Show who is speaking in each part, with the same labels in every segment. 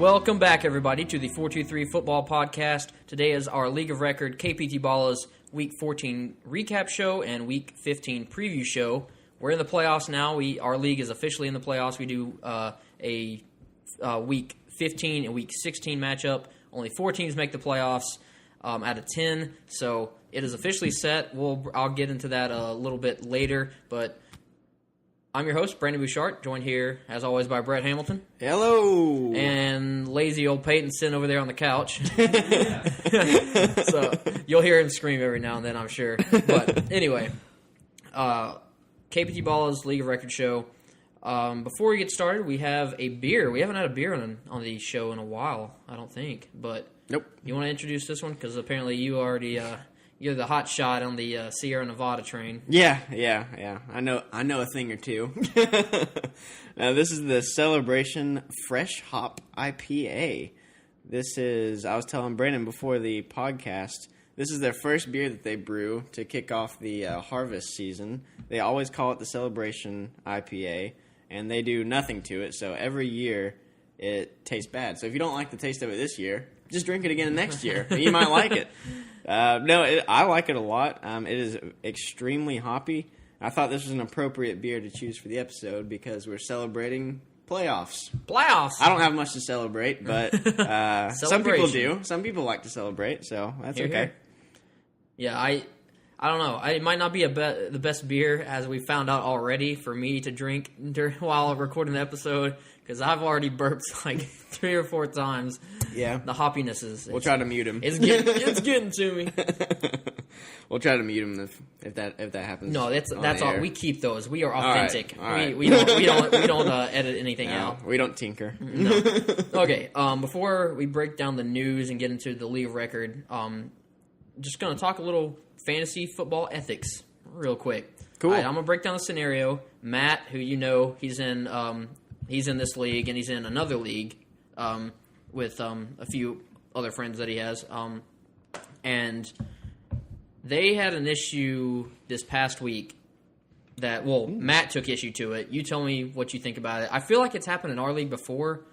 Speaker 1: Welcome back, everybody, to the 423 Football Podcast. Today is our League of Record KPT BALLAS Week 14 recap show and Week 15 preview show. We're in the playoffs now. Our league is officially in the playoffs. We do a Week 15 and Week 16 matchup. Only 4 teams make the playoffs out of 10, so it is officially set. I'll get into that a little bit later, but I'm your host, Brandon Bouchard, joined here, as always, by Brett Hamilton.
Speaker 2: Hello!
Speaker 1: And lazy old Peyton sitting over there on the couch. So you'll hear him scream every now and then, I'm sure. But anyway, KPT BALLAS League of Record show. Before we get started, we have a beer. We haven't had a beer on the show in a while, I don't think. But
Speaker 2: nope.
Speaker 1: You want to introduce this one? Because apparently you already... You're the hot shot on the Sierra Nevada train.
Speaker 2: Yeah. I know a thing or two. Now, this is the Celebration Fresh Hop IPA. This is, I was telling Brandon before the podcast, this is their first beer that they brew to kick off the harvest season. They always call it the Celebration IPA, and they do nothing to it, so every year it tastes bad. So if you don't like the taste of it this year, just drink it again next year. You might like it. I like it a lot. It is extremely hoppy. I thought this was an appropriate beer to choose for the episode because we're celebrating playoffs.
Speaker 1: I
Speaker 2: don't have much to celebrate, but some people do. Some people like to celebrate, so that's okay.
Speaker 1: Here. Yeah, I don't know. It might not be the best beer, as we found out already, for me to drink while recording the episode, because I've already burped like 3 or 4 times.
Speaker 2: Yeah.
Speaker 1: The hoppiness is...
Speaker 2: We'll try to mute him.
Speaker 1: It's getting to me.
Speaker 2: We'll try to mute him if that happens.
Speaker 1: No, that's all. We keep those. We are authentic.
Speaker 2: All right.
Speaker 1: We don't edit anything out.
Speaker 2: We don't tinker.
Speaker 1: No. Okay. Before we break down the news and get into the League of Record, just gonna talk a little fantasy football ethics real quick.
Speaker 2: Cool.
Speaker 1: All right, I'm gonna break down the scenario. Matt, who you know, he's in this league and he's in another league with a few other friends that he has, and they had an issue this past week that, Matt took issue to it. You tell me what you think about it. I feel like it's happened in our league before,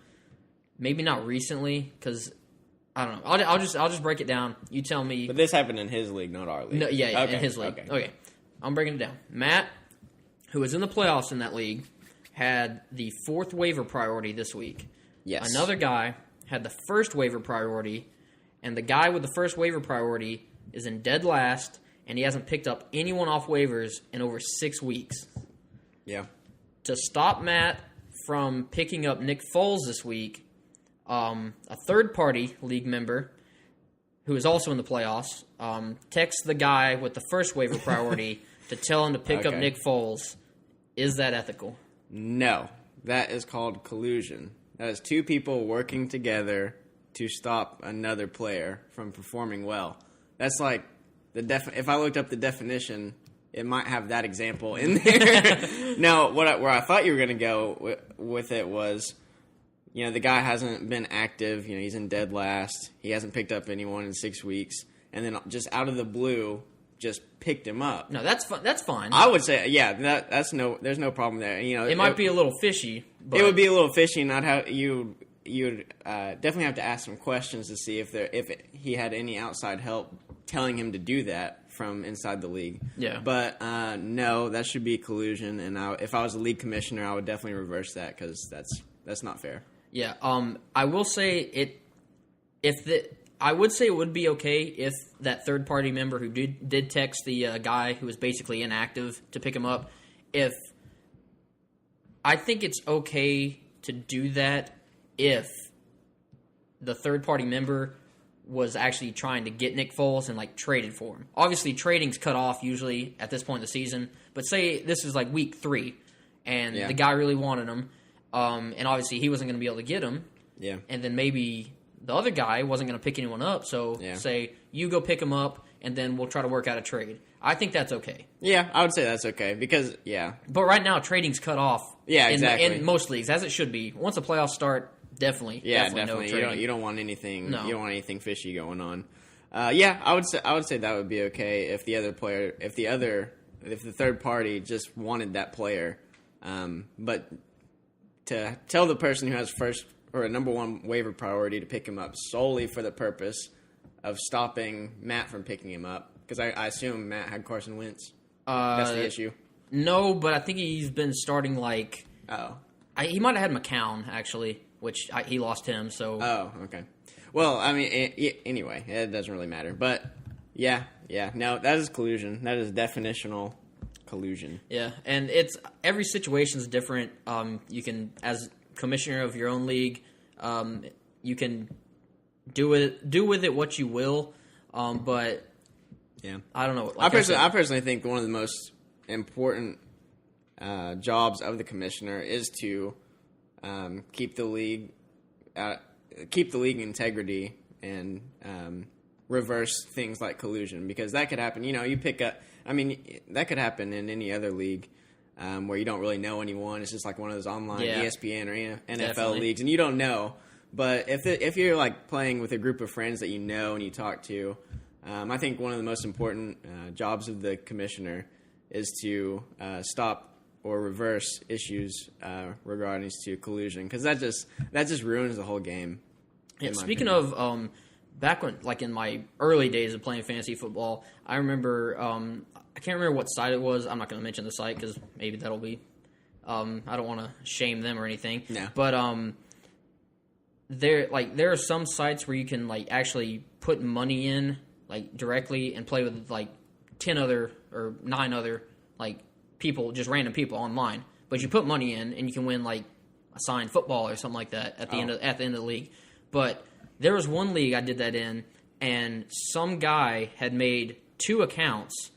Speaker 1: maybe not recently, because I don't know. I'll just break it down. You tell me.
Speaker 2: But this happened in his league, not our league.
Speaker 1: No, yeah,
Speaker 2: okay.
Speaker 1: In his league. Okay. I'm breaking it down. Matt, who was in the playoffs in that league, had the 4th waiver priority this week.
Speaker 2: Yes.
Speaker 1: Another guy had the 1st waiver priority, and the guy with the 1st waiver priority is in dead last, and he hasn't picked up anyone off waivers in over 6 weeks.
Speaker 2: Yeah.
Speaker 1: To stop Matt from picking up Nick Foles this week, a third-party league member who is also in the playoffs texts the guy with the 1st waiver priority to tell him to pick up Nick Foles. Is that ethical?
Speaker 2: No. That is called collusion. That is 2 people working together to stop another player from performing well. That's like if I looked up the definition, it might have that example in there. No, where I thought you were going to go with it was, the guy hasn't been active. He's in dead last. He hasn't picked up anyone in 6 weeks, and then just out of the blue, just picked him up.
Speaker 1: No, that's fine. That's fine.
Speaker 2: I would say, there's no problem there.
Speaker 1: It might be a little fishy. But...
Speaker 2: It would be a little fishy. Not how you'd definitely have to ask some questions to see if he had any outside help telling him to do that from inside the league.
Speaker 1: Yeah.
Speaker 2: But no, that should be collusion. And if I was a league commissioner, I would definitely reverse that because that's not fair.
Speaker 1: Yeah. I will say I would say it would be okay if that third-party member who did text the guy who was basically inactive to pick him up, I think it's okay to do that if the third-party member was actually trying to get Nick Foles and, traded for him. Obviously, trading's cut off usually at this point in the season, but say this is, week 3, and the guy really wanted him, and obviously he wasn't going to be able to get him, and then maybe the other guy wasn't going to pick anyone up, so say you go pick him up, and then we'll try to work out a trade. I think that's okay.
Speaker 2: Yeah, I would say that's okay because,
Speaker 1: But right now, trading's cut off.
Speaker 2: Yeah, exactly.
Speaker 1: In most leagues, as it should be. Once the playoffs start, definitely.
Speaker 2: Definitely.
Speaker 1: No trading.
Speaker 2: You don't want anything.
Speaker 1: No.
Speaker 2: You don't want anything fishy going on. I would say that would be okay if the other player, if the third party just wanted that player, but to tell the person who has or a number one waiver priority to pick him up solely for the purpose of stopping Matt from picking him up? Because I assume Matt had Carson Wentz. That's the issue.
Speaker 1: No, but I think he's been starting like.
Speaker 2: Oh.
Speaker 1: He might have had McCown actually, which he lost him. So.
Speaker 2: Oh, okay. Well, I mean, anyway, it doesn't really matter. But yeah, no, that is collusion. That is definitional collusion.
Speaker 1: Yeah, and it's every situation is different. You can, as commissioner of your own league, you can do with it what you will. But
Speaker 2: yeah,
Speaker 1: I don't know.
Speaker 2: Like I personally think one of the most important jobs of the commissioner is to keep the league integrity and reverse things like collusion, because that could happen. You pick up. I mean, that could happen in any other league where you don't really know anyone. It's just like one of those online ESPN or NFL
Speaker 1: Definitely.
Speaker 2: leagues, and you don't know. But if you're like playing with a group of friends that you know and you talk to, I think one of the most important jobs of the commissioner is to stop or reverse issues regarding to collusion, because that just ruins the whole game.
Speaker 1: Yeah, speaking of back when, like in my early days of playing fantasy football, I remember I can't remember what site it was. I'm not going to mention the site because maybe that'll be I don't want to shame them or anything.
Speaker 2: No.
Speaker 1: But there are some sites where you can like actually put money in like directly and play with like 10 other or 9 other like people, just random people online. But you put money in and you can win like a signed football or something like that at the end of the league. But there was one league I did that in, and some guy had made 2 accounts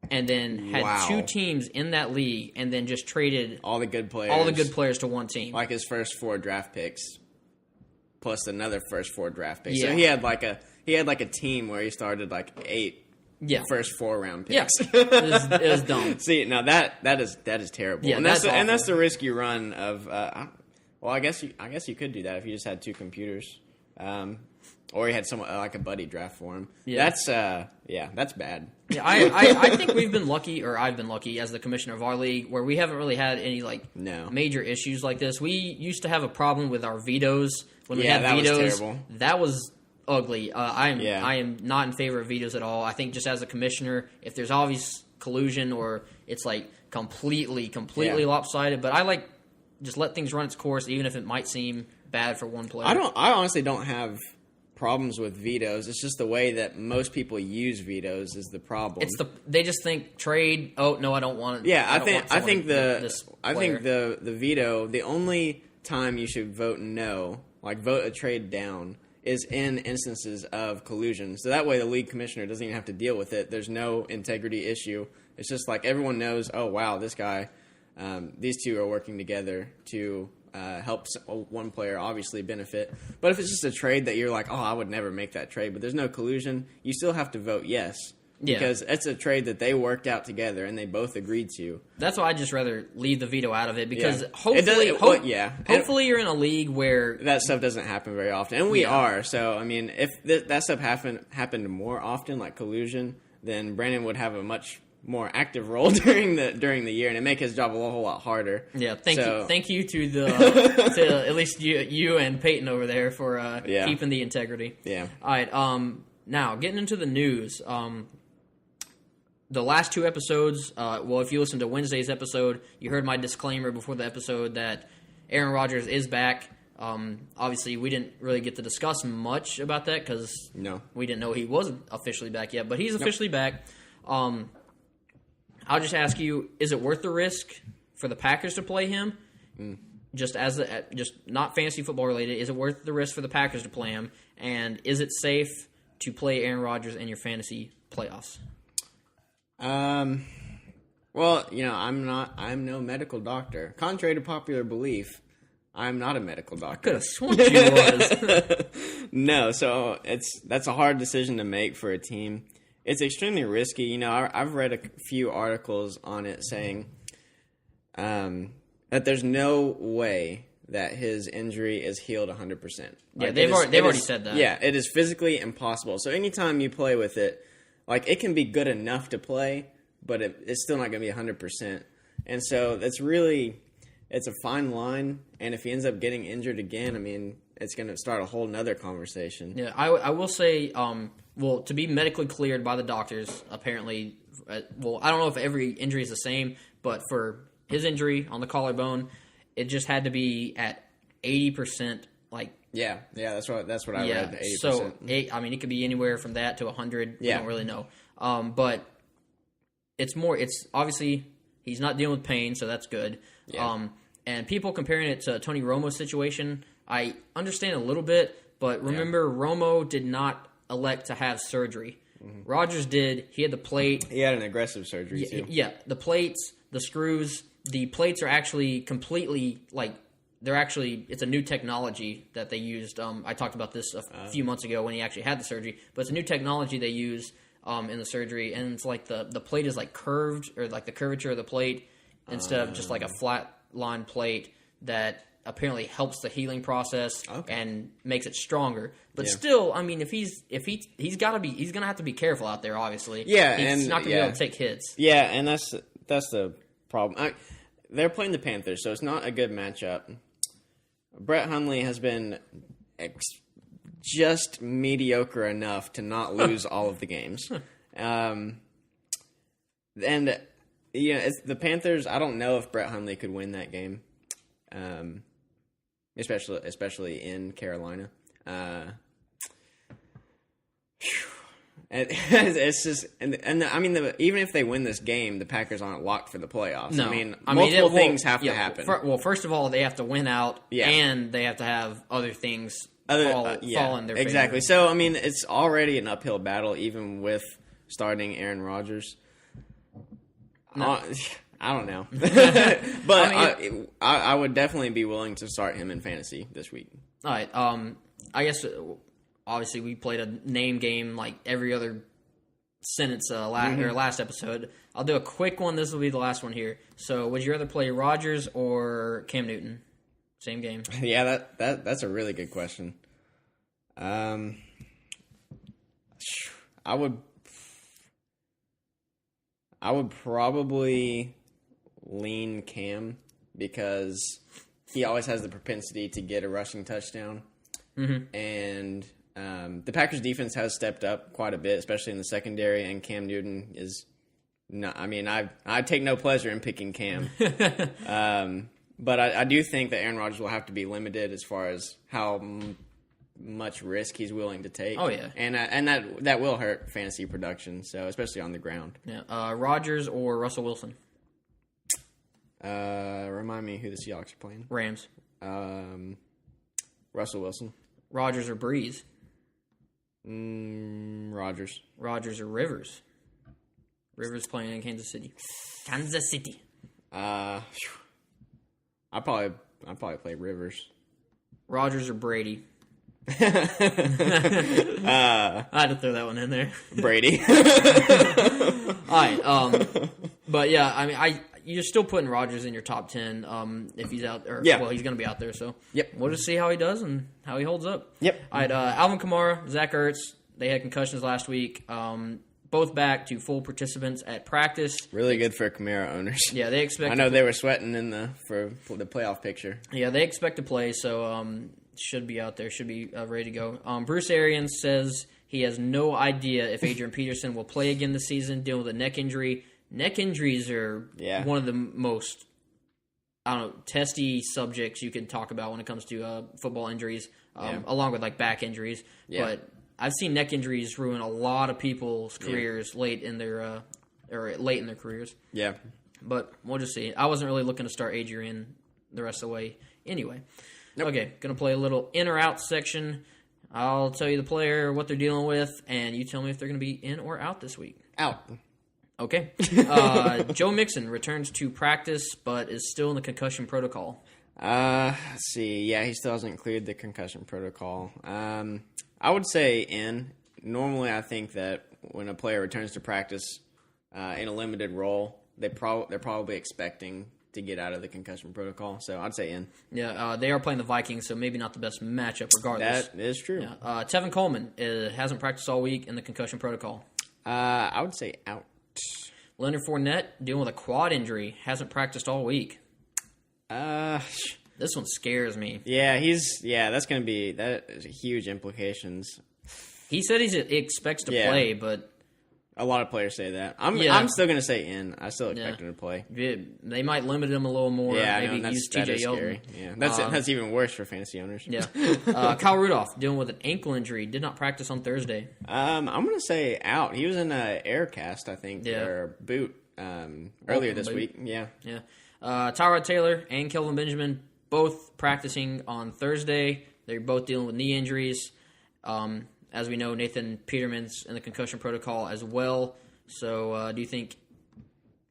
Speaker 1: and then had 2 teams in that league, and then just traded
Speaker 2: all the good players
Speaker 1: to one team,
Speaker 2: like his first 4 draft picks plus another first 4 draft picks.
Speaker 1: Yeah.
Speaker 2: So he had like a team where he started like 8 first 4 round picks.
Speaker 1: Yeah, it was dumb.
Speaker 2: See, now that is terrible.
Speaker 1: Yeah,
Speaker 2: and that's the risk you run of. Well, I guess you could do that if you just had 2 computers, or you had someone like a buddy draft for him.
Speaker 1: Yeah.
Speaker 2: That's bad.
Speaker 1: Yeah, I think we've been lucky, or I've been lucky as the commissioner of our league, where we haven't really had any major issues like this. We used to have a problem with our vetoes when we had vetoes.
Speaker 2: Was terrible.
Speaker 1: That was ugly. I am not in favor of vetoes at all. I think just as a commissioner, if there's obvious collusion or it's like completely lopsided, but I like just let things run its course, even if it might seem bad for one player.
Speaker 2: I honestly don't have problems with vetoes. It's just the way that most people use vetoes is the problem.
Speaker 1: They just think trade. Oh no, I don't want it.
Speaker 2: Yeah, I think the veto. The only time you should vote no, like vote a trade down, is in instances of collusion. So that way the league commissioner doesn't even have to deal with it. There's no integrity issue. It's just like everyone knows, oh, wow, this guy, these 2 are working together to help one player obviously benefit. But if it's just a trade that you're like, oh, I would never make that trade, but there's no collusion, you still have to vote yes.
Speaker 1: Yeah.
Speaker 2: Because it's a trade that they worked out together and they both agreed to.
Speaker 1: That's why I'd just rather leave the veto out of it, because hopefully you're in a league where
Speaker 2: that stuff doesn't happen very often, and we are. So I mean, if that stuff happened more often, like collusion, then Brandon would have a much more active role during the year, and it make his job a whole lot harder.
Speaker 1: Yeah, thank you to to at least you and Peyton over there for keeping the integrity.
Speaker 2: Yeah.
Speaker 1: All right. Now getting into the news. The last 2 episodes, if you listen to Wednesday's episode, you heard my disclaimer before the episode that Aaron Rodgers is back. Obviously, we didn't really get to discuss much about that because we didn't know he wasn't officially back yet, but he's officially back. I'll just ask you, is it worth the risk for the Packers to play him? Just not fantasy football related, is it worth the risk for the Packers to play him? And is it safe to play Aaron Rodgers in your fantasy playoffs?
Speaker 2: Well, I'm no medical doctor. Contrary to popular belief, I'm not a medical doctor.
Speaker 1: I could have sworn you was.
Speaker 2: No, so that's a hard decision to make for a team. It's extremely risky. I've read a few articles on it saying that there's no way that his injury is healed 100%.
Speaker 1: Yeah, they've already said that.
Speaker 2: Yeah, it is physically impossible. So anytime you play with it, like, it can be good enough to play, but it's still not going to be 100%. And so it's a fine line, And if he ends up getting injured again, I mean, it's going to start a whole nother conversation.
Speaker 1: Yeah, I will say, to be medically cleared by the doctors, apparently, I don't know if every injury is the same, but for his injury on the collarbone, it just had to be at 80%,
Speaker 2: Yeah, that's what I read. 80%.
Speaker 1: So it could be anywhere from that to 100. We don't really know. But it's obviously he's not dealing with pain, so that's good. Yeah. And people comparing it to Tony Romo's situation, I understand a little bit, but remember Romo did not elect to have surgery. Mm-hmm. Rodgers did. He had the plate.
Speaker 2: He had an aggressive surgery too.
Speaker 1: Yeah, the plates, the screws, the plates are actually completely it's a new technology that they used. I talked about this a few months ago when he actually had the surgery, but it's a new technology they use in the surgery, and it's like the plate is like curved, or like the curvature of the plate instead of just like a flat line plate that apparently helps the healing process and makes it stronger. But still, I mean, if he's gonna have to be careful out there. Obviously, he's not gonna be able to take hits.
Speaker 2: Yeah, and that's the problem. They're playing the Panthers, so it's not a good matchup. Brett Hundley has been just mediocre enough to not lose all of the games. And it's the Panthers. I don't know if Brett Hundley could win that game, especially in Carolina. It's just, and I mean, even if they win this game, the Packers aren't locked for the playoffs.
Speaker 1: No.
Speaker 2: I mean, multiple things have to happen.
Speaker 1: First of all, they have to win out, and they have to have other things fall in their favor.
Speaker 2: Exactly. So, I mean, it's already an uphill battle, even with starting Aaron Rodgers. No. I don't know. But I would definitely be willing to start him in fantasy this week.
Speaker 1: All right. I guess, obviously, we played a name game like every other sentence last episode. I'll do a quick one. This will be the last one here. So, would you rather play Rodgers or Cam Newton? Same game.
Speaker 2: Yeah, that's a really good question. I would probably lean Cam because he always has the propensity to get a rushing touchdown. Mm-hmm. And the Packers defense has stepped up quite a bit, especially in the secondary, and Cam Newton is not, I mean, I take no pleasure in picking Cam. But I do think that Aaron Rodgers will have to be limited as far as how much risk he's willing to take.
Speaker 1: Oh, yeah.
Speaker 2: And that will hurt fantasy production, so especially on the ground.
Speaker 1: Yeah. Rodgers or Russell Wilson?
Speaker 2: Remind me who the Seahawks are playing.
Speaker 1: Rams.
Speaker 2: Russell Wilson.
Speaker 1: Rodgers or Breeze?
Speaker 2: Rodgers.
Speaker 1: Rodgers or Rivers? Rivers playing in Kansas City. Kansas City.
Speaker 2: I'll probably play Rivers.
Speaker 1: Rodgers or Brady? I had to throw that one in there.
Speaker 2: Brady.
Speaker 1: All right. But yeah, I mean, you're still putting Rodgers in your top 10 if he's out there. Well, he's going to be out there. So we'll just see how he does and how he holds up.
Speaker 2: Yep.
Speaker 1: All right. Alvin Kamara, Zach Ertz, they had concussions last week. Both back to full participants at practice.
Speaker 2: Really good for Kamara owners.
Speaker 1: Yeah, they expect.
Speaker 2: I know they were sweating for the playoff picture.
Speaker 1: Yeah, they expect to play, so should be out there, should be ready to go. Bruce Arians says he has no idea if Adrian Peterson will play again this season, dealing with a neck injury. Neck injuries are one of the most, testy subjects you can talk about when it comes to football injuries, along with like back injuries. Yeah. But I've seen neck injuries ruin a lot of people's careers late in their careers. Yeah. But we'll just see. I wasn't really looking to start Adrian the rest of the way anyway. Nope. Okay, going to play a little in or out section. I'll tell you the player, what they're dealing with, and you tell me if they're going to be in or out this week.
Speaker 2: Out.
Speaker 1: Okay. Joe Mixon returns to practice, but is still in the concussion protocol.
Speaker 2: Let's see. Yeah, he still hasn't cleared the concussion protocol. I would say in. Normally, I think that when a player returns to practice in a limited role, they're probably expecting to get out of the concussion protocol. So I'd say in.
Speaker 1: Yeah, they are playing the Vikings, so maybe not the best matchup regardless.
Speaker 2: That is true.
Speaker 1: Yeah. Tevin Coleman hasn't practiced all week in the concussion protocol.
Speaker 2: I would say out.
Speaker 1: Leonard Fournette, dealing with a quad injury, hasn't practiced all week. This one scares me.
Speaker 2: Yeah, that's going to be huge implications.
Speaker 1: He said he expects to play, but
Speaker 2: a lot of players say that. I'm still going to say in. I still expect him to play.
Speaker 1: They might limit him a little more.
Speaker 2: Yeah,
Speaker 1: maybe use TJ Yeldon.
Speaker 2: Yeah, that's even worse for fantasy owners.
Speaker 1: Yeah. Kyle Rudolph dealing with an ankle injury, did not practice on Thursday.
Speaker 2: I'm going to say out. He was in an air cast, I think, or boot earlier this week. Yeah.
Speaker 1: Yeah. Tyrod Taylor and Kelvin Benjamin both practicing on Thursday. They're both dealing with knee injuries. As we know, Nathan Peterman's in the concussion protocol as well. So, do you think?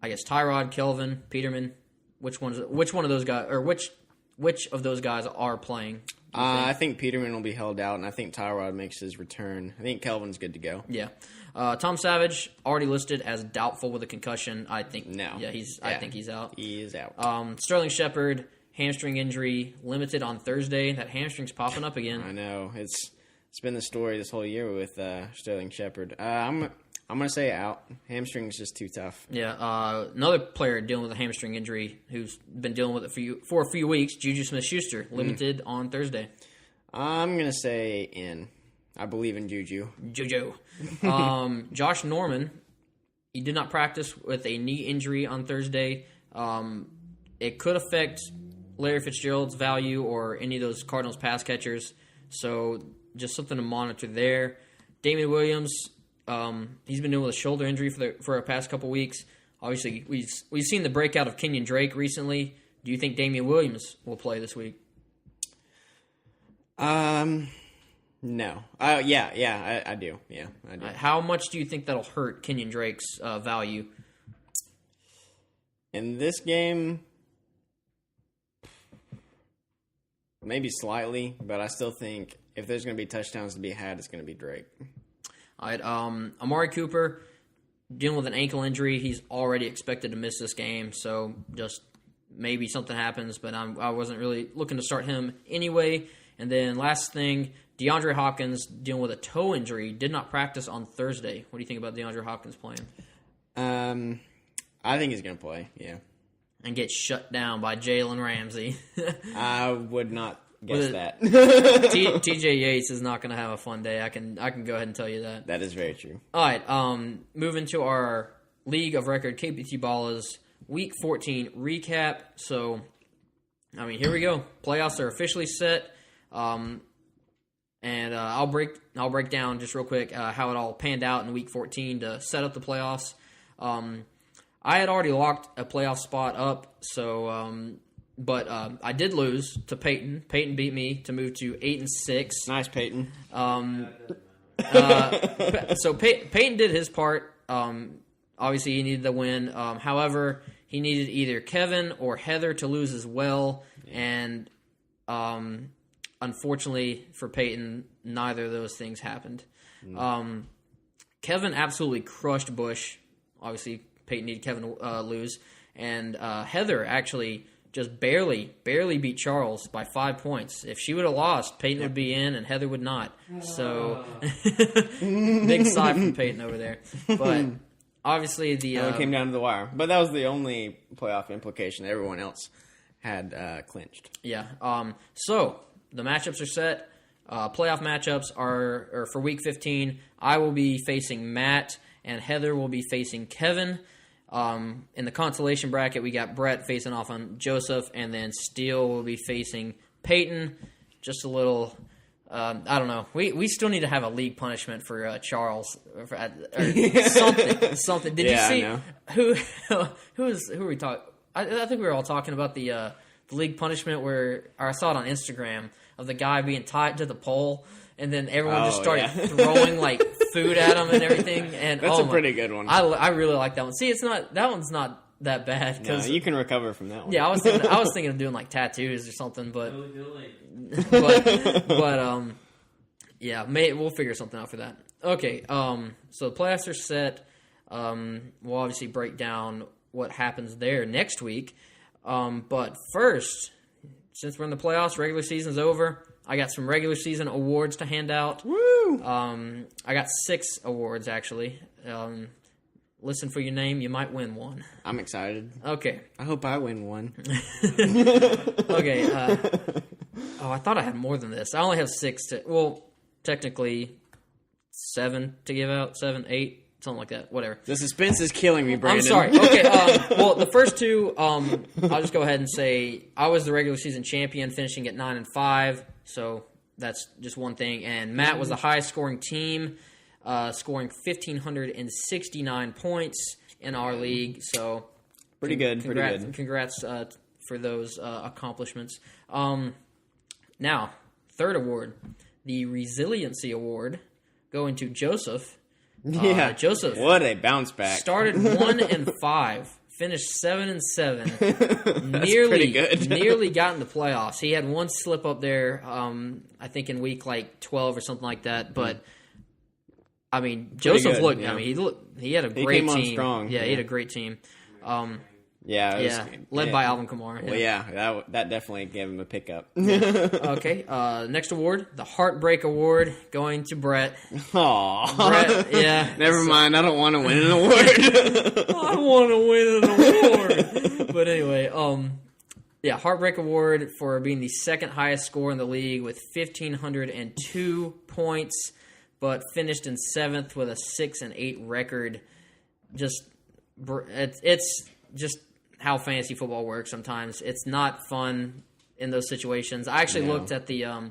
Speaker 1: I guess Tyrod, Kelvin, Peterman. Which one of those guys, or which of those guys are playing?
Speaker 2: I think Peterman will be held out, and I think Tyrod makes his return. I think Kelvin's good to go.
Speaker 1: Yeah. Tom Savage already listed as doubtful with a concussion. I think
Speaker 2: no.
Speaker 1: Yeah, I think he's out.
Speaker 2: He is out.
Speaker 1: Sterling Shepard, hamstring injury, limited on Thursday. That hamstring's popping up again.
Speaker 2: I know it's been the story this whole year with Sterling Shepard. I'm gonna say out. Hamstring is just too tough.
Speaker 1: Yeah. Another player dealing with a hamstring injury who's been dealing with it for a few weeks. Juju Smith-Schuster limited on Thursday.
Speaker 2: I'm gonna say in. I believe in Juju.
Speaker 1: Josh Norman, he did not practice with a knee injury on Thursday. It could affect Larry Fitzgerald's value or any of those Cardinals pass catchers. So just something to monitor there. Damian Williams, he's been dealing with a shoulder injury for the past couple weeks. Obviously, we've seen the breakout of Kenyon Drake recently. Do you think Damian Williams will play this week?
Speaker 2: No. Yeah, I do. Yeah, I do.
Speaker 1: How much do you think that'll hurt Kenyon Drake's value?
Speaker 2: In this game, maybe slightly, but I still think if there's going to be touchdowns to be had, it's going to be Drake.
Speaker 1: All right, Amari Cooper, dealing with an ankle injury. He's already expected to miss this game, so just maybe something happens, but I wasn't really looking to start him anyway. And then last thing, DeAndre Hopkins dealing with a toe injury, did not practice on Thursday. What do you think about DeAndre Hopkins playing?
Speaker 2: I think he's going to play, yeah.
Speaker 1: And get shut down by Jalen Ramsey.
Speaker 2: I would not guess that.
Speaker 1: TJ Yates is not going to have a fun day. I can go ahead and tell you that.
Speaker 2: That is very true.
Speaker 1: All right, moving to our League of Record KPT Ballas Week 14 recap. So, I mean, here we go. Playoffs are officially set. And I'll break down just real quick how it all panned out in Week 14 to set up the playoffs. I had already locked a playoff spot up, so but I did lose to Peyton. Peyton beat me to move to 8-6.
Speaker 2: Nice, Peyton.
Speaker 1: So Peyton did his part. Obviously, he needed the win. However, he needed either Kevin or Heather to lose as well, and unfortunately for Peyton, neither of those things happened. Kevin absolutely crushed Bush. Obviously, Peyton needed Kevin to lose. And Heather actually just barely beat Charles by 5 points. If she would have lost, Peyton would be in and Heather would not. So, big sigh from Peyton over there. But obviously
Speaker 2: it came down to the wire. But that was the only playoff implication. Everyone else had clinched.
Speaker 1: Yeah. So, the matchups are set. Playoff matchups are for Week 15. I will be facing Matt, and Heather will be facing Kevin. In the consolation bracket, we got Brett facing off on Joseph, and then Steele will be facing Peyton. Just a little, I don't know. We still need to have a league punishment for Charles or something. Did you see who are we talking? I think we were all talking about the league punishment or I saw it on Instagram of the guy being tied to the pole. And then everyone just started throwing like food at him and everything. And
Speaker 2: that's a pretty good one.
Speaker 1: I really like that one. See, that one's not that bad.
Speaker 2: No, you can recover from that one.
Speaker 1: Yeah, I was thinking of doing like tattoos or something, but yeah, we'll figure something out for that. Okay, so the playoffs are set. We'll obviously break down what happens there next week. But first, since we're in the playoffs, regular season's over. I got some regular season awards to hand out.
Speaker 2: Woo!
Speaker 1: I got 6 awards, actually. listen for your name. You might win one.
Speaker 2: I'm excited.
Speaker 1: Okay.
Speaker 2: I hope I win one.
Speaker 1: Okay. I thought I had more than this. I only have 6 technically 7 to give out. 7, 8. Something like that. Whatever.
Speaker 2: The suspense is killing me, Brandon.
Speaker 1: I'm sorry. Okay. Well, the first 2, I'll just go ahead and say I was the regular season champion, finishing at 9-5. So that's just one thing. And Matt was the highest scoring team, scoring 1,569 points in our league. So
Speaker 2: pretty good.
Speaker 1: Congrats for those accomplishments. Now, third award, the Resiliency Award, going to Joseph. Joseph.
Speaker 2: What a bounce back.
Speaker 1: Started 1-5, finished 7-7.
Speaker 2: Pretty good.
Speaker 1: Nearly got in the playoffs. He had one slip up there, I think in week 12 or something like that. But I mean, Joseph looked. Yeah. I mean, he had a great team.
Speaker 2: He came on strong.
Speaker 1: Yeah, he had a great team.
Speaker 2: Led
Speaker 1: by Alvin Kamara.
Speaker 2: Well, that definitely gave him a pickup.
Speaker 1: Okay, next award, the Heartbreak Award, going to Brett.
Speaker 2: Aww.
Speaker 1: Brett, yeah.
Speaker 2: Never mind, I don't want to win an award.
Speaker 1: I want to win an award. But anyway, Heartbreak Award for being the second highest score in the league with 1,502 points, but finished in 7th with a 6-8 record. It's just how fantasy football works sometimes. It's not fun in those situations. I actually looked at the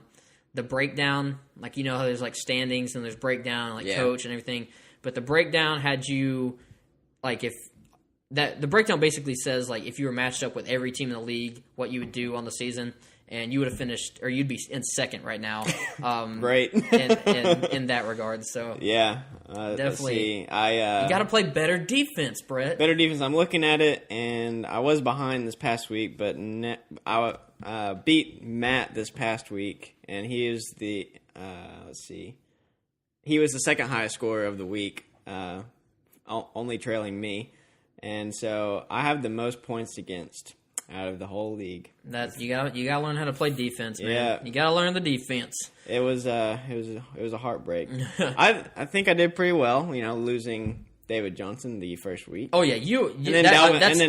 Speaker 1: breakdown, like how there's like standings and there's breakdown, like coach and everything. But the breakdown had you the breakdown basically says like if you were matched up with every team in the league, what you would do on the season, and you would have finished, or you'd be in second right now.
Speaker 2: Right.
Speaker 1: in that regard. So definitely, you got to play better defense, Brett.
Speaker 2: Better defense. I'm looking at it, and I was behind this past week, but I beat Matt this past week, and he is the he was the second highest scorer of the week, only trailing me, and so I have the most points against out of the whole league.
Speaker 1: That you got to learn how to play defense, man.
Speaker 2: Yeah.
Speaker 1: You got to learn the defense.
Speaker 2: It was a heartbreak. I think I did pretty well, losing David Johnson the first week.
Speaker 1: Oh yeah, and
Speaker 2: then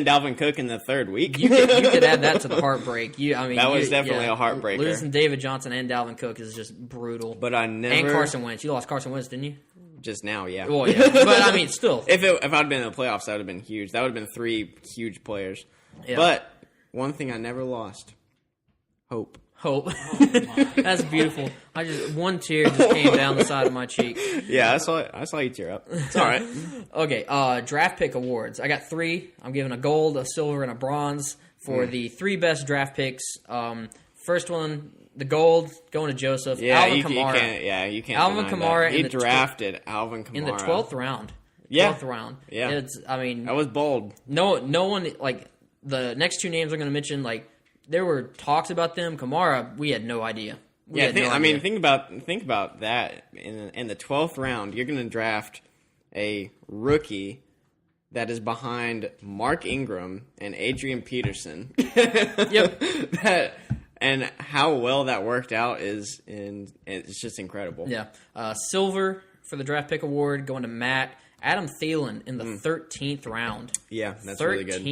Speaker 2: Dalvin Cook in the third week.
Speaker 1: You could add that to the heartbreak.
Speaker 2: That was definitely a heartbreaker.
Speaker 1: Losing David Johnson and Dalvin Cook is just brutal.
Speaker 2: But I never
Speaker 1: and Carson Wentz. You lost Carson Wentz, didn't you?
Speaker 2: Just now, yeah.
Speaker 1: Well, yeah, but I mean, still,
Speaker 2: if I'd been in the playoffs, that would have been huge. That would have been 3 huge players. Yeah. But one thing I never lost: hope.
Speaker 1: Oh, that's beautiful. One tear just came down the side of my cheek.
Speaker 2: Yeah, I saw you tear up. It's all right.
Speaker 1: Okay, draft pick awards. I got 3. I'm giving a gold, a silver, and a bronze for the 3 best draft picks. First one, the gold, going to Joseph.
Speaker 2: Yeah,
Speaker 1: Alvin Kamara.
Speaker 2: You can't.
Speaker 1: Alvin Kamara.
Speaker 2: He drafted Alvin Kamara
Speaker 1: in the 12th round.
Speaker 2: 12th
Speaker 1: round.
Speaker 2: Yeah. That was bold.
Speaker 1: No one like the next 2 names I'm going to mention. Like there were talks about them. Kamara, we had no idea.
Speaker 2: Think about that. In the 12th round, you're going to draft a rookie that is behind Mark Ingram and Adrian Peterson.
Speaker 1: Yep.
Speaker 2: And how well that worked out it's just incredible.
Speaker 1: Yeah. Silver for the draft pick award going to Matt. Adam Thielen in the 13th round.
Speaker 2: Yeah, that's
Speaker 1: 13th.
Speaker 2: Really good.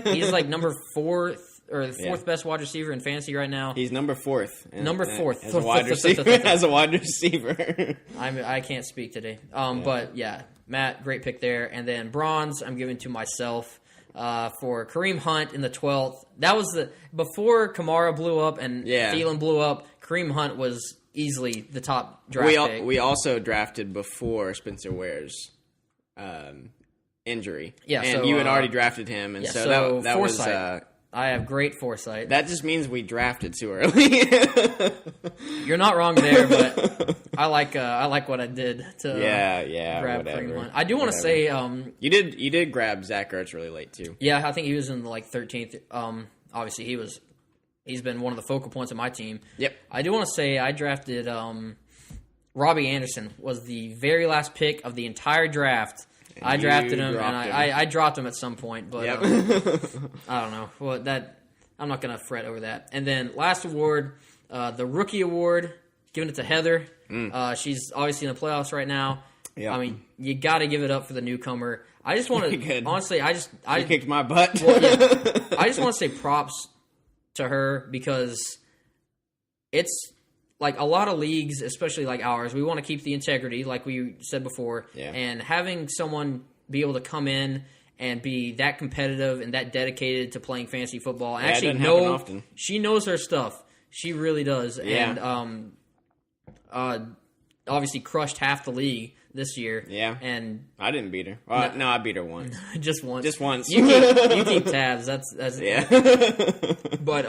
Speaker 1: He's like number 4th or the 4th best wide receiver in fantasy right now.
Speaker 2: He's number 4th.
Speaker 1: Number 4th
Speaker 2: as a wide receiver. As a wide receiver.
Speaker 1: I can't speak today. But yeah, Matt, great pick there. And then bronze, I'm giving to myself. For Kareem Hunt in the 12th. That was before Kamara blew up and Thielen blew up. Kareem Hunt was easily the top draft pick.
Speaker 2: We also drafted before Spencer Ware's injury. Yeah, and you had already drafted him, and so that
Speaker 1: foresight. Was. I have great foresight.
Speaker 2: That just means we drafted too early.
Speaker 1: You're not wrong there, but I like what I did to grab
Speaker 2: whatever.
Speaker 1: Kareem Hunt. I do want to say
Speaker 2: you did grab Zach Ertz really late too.
Speaker 1: Yeah, I think he was in the 13th. Obviously he's been one of the focal points of my team.
Speaker 2: Yep.
Speaker 1: I do want to say I drafted Robbie Anderson was the very last pick of the entire draft. I drafted him, and I dropped him at some point, but I don't know. Well, I'm not going to fret over that. And then last award, the Rookie Award, giving it to Heather. She's obviously in the playoffs right now.
Speaker 2: Yep.
Speaker 1: I mean, you got to give it up for the newcomer. I just want to honestly.
Speaker 2: She kicked my butt.
Speaker 1: Well, yeah, I just want to say props to her because it's like a lot of leagues, especially like ours. We want to keep the integrity, like we said before, and having someone be able to come in and be that competitive and that dedicated to playing fantasy football. And actually, she knows her stuff. She really does, and obviously crushed half the league this year.
Speaker 2: Yeah,
Speaker 1: and
Speaker 2: I didn't beat her. Well, no, I beat her once.
Speaker 1: Just once.
Speaker 2: Just once.
Speaker 1: You keep tabs. That's
Speaker 2: yeah.
Speaker 1: But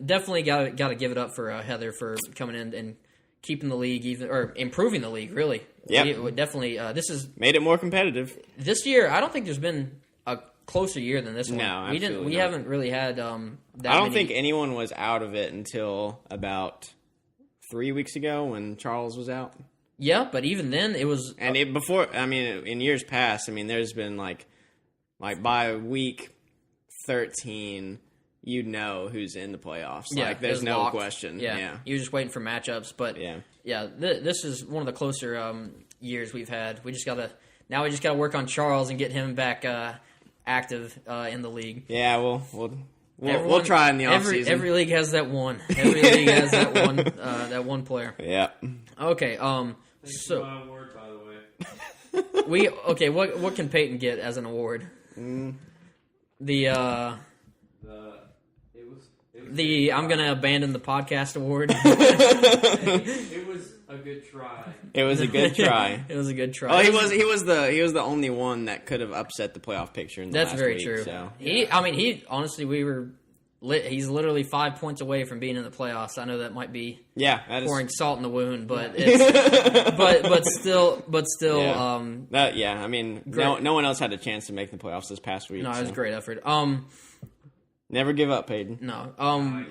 Speaker 1: definitely gotta give it up for Heather for coming in and keeping the league or improving the league. Really.
Speaker 2: Yeah.
Speaker 1: Definitely. This is
Speaker 2: made it more competitive.
Speaker 1: This year, I don't think there's been a closer year than this one.
Speaker 2: No, absolutely
Speaker 1: we haven't really had.
Speaker 2: I don't think anyone was out of it until about 3 weeks ago when Charles was out.
Speaker 1: Yeah, but even then it was...
Speaker 2: And in years past, there's been like by week 13, you know who's in the playoffs.
Speaker 1: Yeah,
Speaker 2: like, there's no question.
Speaker 1: Yeah. You're just waiting for matchups. But this is one of the closer years we've had. We just got to work on Charles and get him back active in the league.
Speaker 2: Yeah, we'll try in the offseason.
Speaker 1: Every league has that one. Every league has that one player.
Speaker 2: Yeah.
Speaker 1: Okay.
Speaker 3: Thanks for my award, by the way.
Speaker 1: What can Peyton get as an award? I'm gonna abandon the podcast award.
Speaker 3: It was a good try.
Speaker 2: It was a good try.
Speaker 1: It was a good try.
Speaker 2: Oh, he was the only one that could have upset the playoff picture in the last
Speaker 1: very
Speaker 2: week,
Speaker 1: true.
Speaker 2: So.
Speaker 1: He honestly, he's literally 5 points away from being in the playoffs. I know that might be pouring salt in the wound, but it's, but still.
Speaker 2: No one else had a chance to make the playoffs this past week.
Speaker 1: No, it was a great effort.
Speaker 2: Never give up, Peyton.
Speaker 1: No. I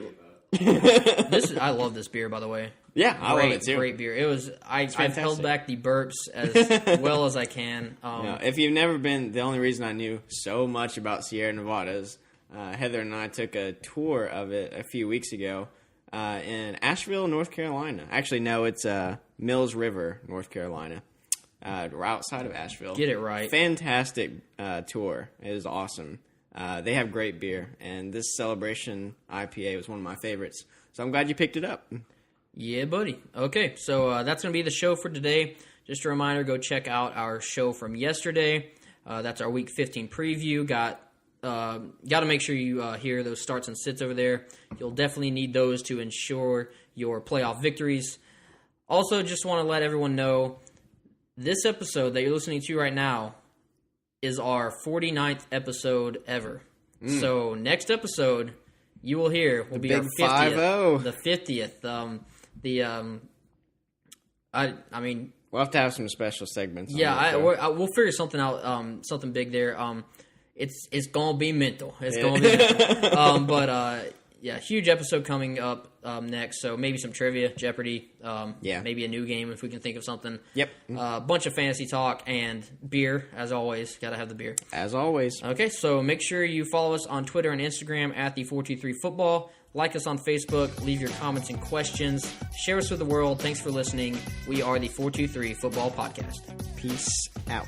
Speaker 1: love this beer, by the way.
Speaker 2: Yeah, I love it too.
Speaker 1: Great beer. It was. I've held back the burps as well as I can.
Speaker 2: If you've never been, the only reason I knew so much about Sierra Nevada is Heather and I took a tour of it a few weeks ago in Asheville, North Carolina. Actually, no, it's Mills River, North Carolina. We're outside of Asheville.
Speaker 1: Get it right.
Speaker 2: Fantastic tour. It was awesome. They have great beer, and this Celebration IPA was one of my favorites. So I'm glad you picked it up.
Speaker 1: Yeah, buddy. Okay, so that's going to be the show for today. Just a reminder, go check out our show from yesterday. That's our Week 15 preview. Got to make sure you hear those starts and sits over there. You'll definitely need those to ensure your playoff victories. Also, just want to let everyone know, this episode that you're listening to right now is our 49th episode ever. So next episode you will hear will be our 50th. The 50th.
Speaker 2: We'll have to have some special segments.
Speaker 1: Yeah, we'll figure something out. Something big there. It's gonna be mental. It's gonna be mental. But huge episode coming up next. So maybe some trivia, Jeopardy. Maybe a new game if we can think of something.
Speaker 2: Yep.
Speaker 1: Bunch of fantasy talk and beer, as always. Got to have the beer.
Speaker 2: As always.
Speaker 1: Okay, so make sure you follow us on Twitter and Instagram at the423football. Like us on Facebook. Leave your comments and questions. Share us with the world. Thanks for listening. We are the 423 Football Podcast.
Speaker 2: Peace out.